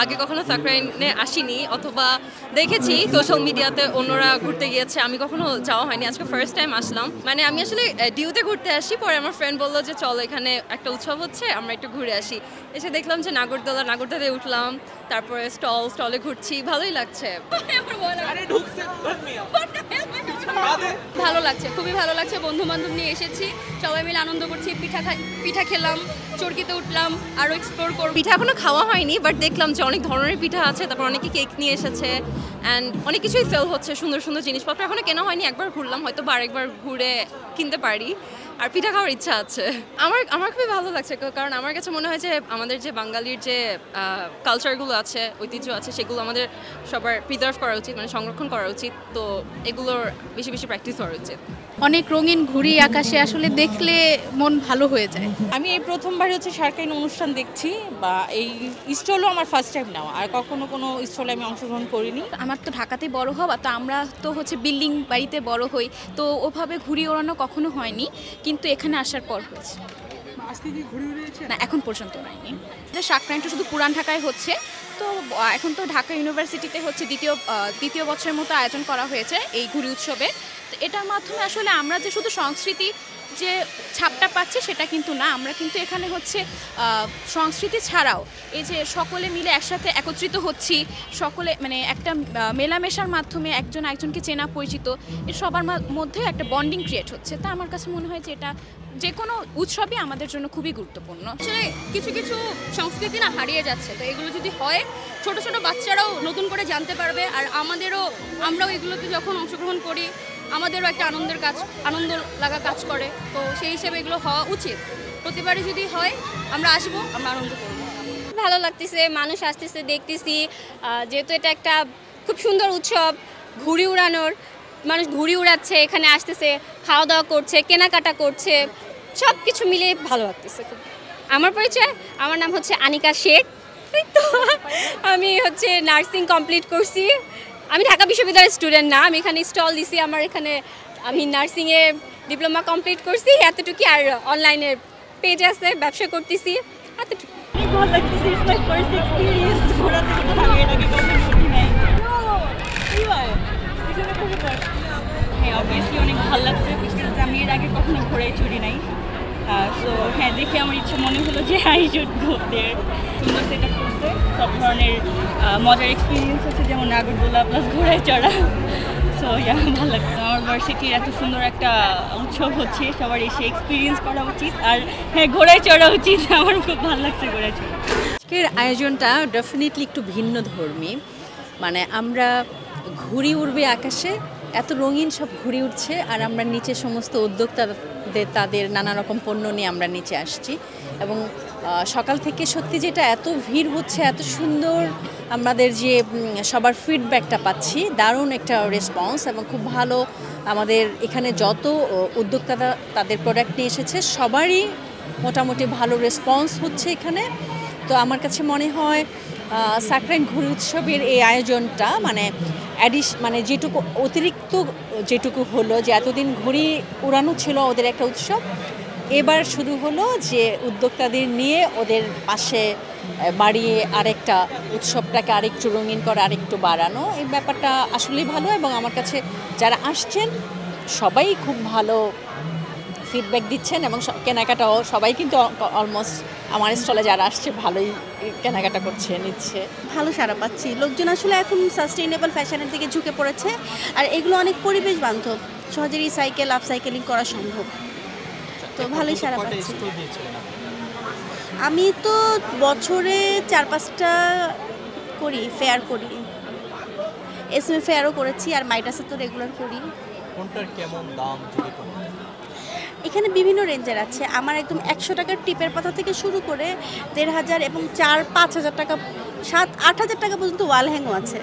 আগে কখনো সাকরাইনে আসিনি অথবা দেখেছি সোশ্যাল মিডিয়াতে অন্যরা ঘুরতে গিয়েছে, আমি কখনো যাওয়া হয়নি, আজকে ফার্স্ট টাইম আসলাম। মানে আমি আসলে ডিউতে ঘুরতে আসি, পরে আমার ফ্রেন্ড বললো যে চলো এখানে একটা উৎসব হচ্ছে আমরা একটু ঘুরে আসি। এসে দেখলাম যে নাগরদোলায় উঠলাম, তারপরে স্টলে ঘুরছি, ভালোই লাগছে। ভালো লাগছে, খুবই ভালো লাগছে। বন্ধু বান্ধব নিয়ে এসেছি, সবাই মিলে আনন্দ করছি, পিঠা খেলাম, চরকিতে উঠলাম, আরও এক্সপ্লোর করব। পিঠা এখনো খাওয়া হয়নি, বাট দেখলাম যে অনেক ধরনের পিঠা আছে, তারপর অনেকে কেক নিয়ে এসেছে অ্যান্ড অনেক কিছুই সেল হচ্ছে, সুন্দর সুন্দর জিনিসপত্র এখনো কেনা হয়নি, একবার ঘুরলাম, হয়তো বা আরেকবার ঘুরে কিনতে পারি। আর পিঠা খাওয়ার ইচ্ছা আছে। আমার খুবই ভালো লাগছে, কারণ আমার কাছে মনে হয় যে আমাদের যে বাঙালির যে কালচারগুলো আছে, ঐতিহ্য আছে, সেগুলো আমাদের সবার প্রিজার্ভ করা উচিত, মানে সংরক্ষণ করা উচিত। তো এগুলোর বেশি বেশি প্র্যাকটিস করা উচিত। অনেক রঙিন ঘুড়ি আকাশে আসলে দেখলে মন ভালো হয়ে যায়। আমি এই প্রথমবার হচ্ছে সার্কাইন অনুষ্ঠান দেখছি, বা এই স্টলও আমার ফার্স্ট টাইম নেওয়া, আর কখনো কোনো স্টলে আমি অংশগ্রহণ করিনি। আমার তো ঢাকাতে বড় হওয়া, তো আমরা তো হচ্ছে বিল্ডিং বাড়িতে বড় হই, তো ওভাবে ঘুড়ি ওড়ানো কখনো হয়নি, কিন্তু এখানে আসার পর হয়েছে। না, এখন পর্যন্ত হয়নি। সাকরাইনটা শুধু পুরান ঢাকায় হচ্ছে, তো এখন তো ঢাকা ইউনিভার্সিটিতে হচ্ছে দ্বিতীয় বছরের মতো আয়োজন করা হয়েছে এই ঘুড়ি উৎসবে। তো এটার মাধ্যমে আসলে আমরা যে শুধু সংস্কৃতি যে ছাপটা পাচ্ছি সেটা কিন্তু না, আমরা কিন্তু এখানে হচ্ছে সংস্কৃতি ছাড়াও এই যে সকলে মিলে একসাথে একত্রিত হচ্ছি, সকলে মানে একটা মেলামেশার মাধ্যমে একজন একজনকে চেনা পরিচিত, এর সবার মধ্যে একটা বন্ডিং ক্রিয়েট হচ্ছে। তা আমার কাছে মনে হয় যে এটা যে কোনো উৎসবই আমাদের জন্য খুবই গুরুত্বপূর্ণ। আসলে কিছু কিছু সংস্কৃতি না হারিয়ে যাচ্ছে, তো এগুলো যদি হয় ছোট ছোট বাচ্চারাও নতুন করে জানতে পারবে, আর আমরাও এগুলোতে যখন অংশগ্রহণ করি আমাদেরও একটা আনন্দ লাগা কাজ করে। তো সেই হিসেবে এগুলো হওয়া উচিত। প্রতিবারই যদি হয় আমরা আসবো, আমরা আনন্দ করবো। ভালো লাগতেছে, মানুষ আসতেছে, দেখতেছি, যেহেতু এটা একটা খুব সুন্দর উৎসব ঘুড়ি উড়ানোর, মানুষ ঘুড়ি উড়াচ্ছে, এখানে আসতেছে, খাওয়া দাওয়া করছে, কেনাকাটা করছে, সব কিছু মিলে ভালো লাগতেছে খুব। আমার পরিচয়, আমার নাম হচ্ছে আনিকা শেখ। তো আমি হচ্ছে নার্সিং কমপ্লিট করছি। আমি ঢাকা বিশ্ববিদ্যালয়ের স্টুডেন্ট না, আমি এখানে স্টল দিছি, আমি নার্সিংয়ে ডিপ্লোমা কমপ্লিট করছি, এতটুকু। আর অনলাইনে পেজ আছে, ব্যবসা করতেছি, এতটুকু। হ্যাঁ, অবভিয়াসলি অনেক ভালো লাগছে, বিশেষ আমি এর আগে কখনো ঘোড়ায় চড়ি নাই। সো হ্যাঁ, দেখে আমার ইচ্ছে মনে হলো যে আই শুড গো দেয়ার। সুন্দর সেট আপ করছে, সব ধরনের মজার এক্সপিরিয়েন্স আছে, যেমন নাগরদোলা প্লাস ঘোড়ায় চড়া। সো ভালো লাগছে। আমার ভার্সিটির এত সুন্দর একটা উৎসব হচ্ছে, সবার এসে এক্সপিরিয়েন্স করা উচিত, আর হ্যাঁ, ঘোড়ায় চড়া উচিত। আমার খুব ভালো লাগছে ঘোড়ায় চড়া। আজকের আয়োজনটা ডেফিনেটলি একটু ভিন্ন ধর্মী, মানে আমরা ঘুড়ি উড়বে আকাশে, এত রঙিন সব ঘুড়ি উঠছে, আর আমরা নিচে সমস্ত উদ্যোক্তাদের তাদের নানা রকম পণ্য নিয়ে আমরা নিচে আসছি। এবং সকাল থেকে সত্যি যেটা এত ভিড় হচ্ছে, এত সুন্দর আমাদের যে সবার ফিডব্যাকটা পাচ্ছি, দারুণ একটা রেসপন্স, এবং খুব ভালো। আমাদের এখানে যত উদ্যোক্তারা তাদের প্রোডাক্ট নিয়ে এসেছে সবারই মোটামুটি ভালো রেসপন্স হচ্ছে এখানে। তো আমার কাছে মনে হয় সাকরাইন ঘুড়ি উৎসবের এই আয়োজনটা মানে যেটুকু অতিরিক্ত যেটুকু হলো, যে এতদিন ঘুড়ি উড়ানো ছিল ওদের একটা উৎসব, এবার শুরু হলো যে উদ্যোক্তাদের নিয়ে ওদের পাশে বাড়িয়ে আরেকটা উৎসবটাকে আরেকটু রঙিন করে আরেকটু বাড়ানো। এই ব্যাপারটা আসলেই ভালো, এবং আমার কাছে যারা আসছেন সবাই খুব ভালো ফিডব্যাক দিচ্ছেন, এবং কেনাকাটাও সবাই কিন্তু অলমোস্ট আমার স্টলে যারা আসছে ভালোই কেনাকাটা করছে, নিচ্ছে। ভালো সাড়া পাচ্ছি। লোকজন আসলে এখন সাস্টেইনেবল ফ্যাশনের দিকে ঝুঁকে পড়েছে, আর এগুলো অনেক পরিবেশ বান্ধব, সহজে রিসাইকেল আপসাইকেলিং করা সম্ভব। তো ভালোই সাড়া পাচ্ছি। আমি তো বছরে 4-5টা করি, ফেয়ার করি, এসএমএ ফেয়ারও করেছি, আর মাইটাসে তো রেগুলার করি। কোনটার কেমন দাম? এখানে বিভিন্ন রেঞ্জের আছে, আমার একদম 100 টাকার টিপের পাতা থেকে শুরু করে 1500 এবং 4-5 হাজার টাকা, 7-8 হাজার টাকা পর্যন্ত ওয়াল হ্যাংও আছে।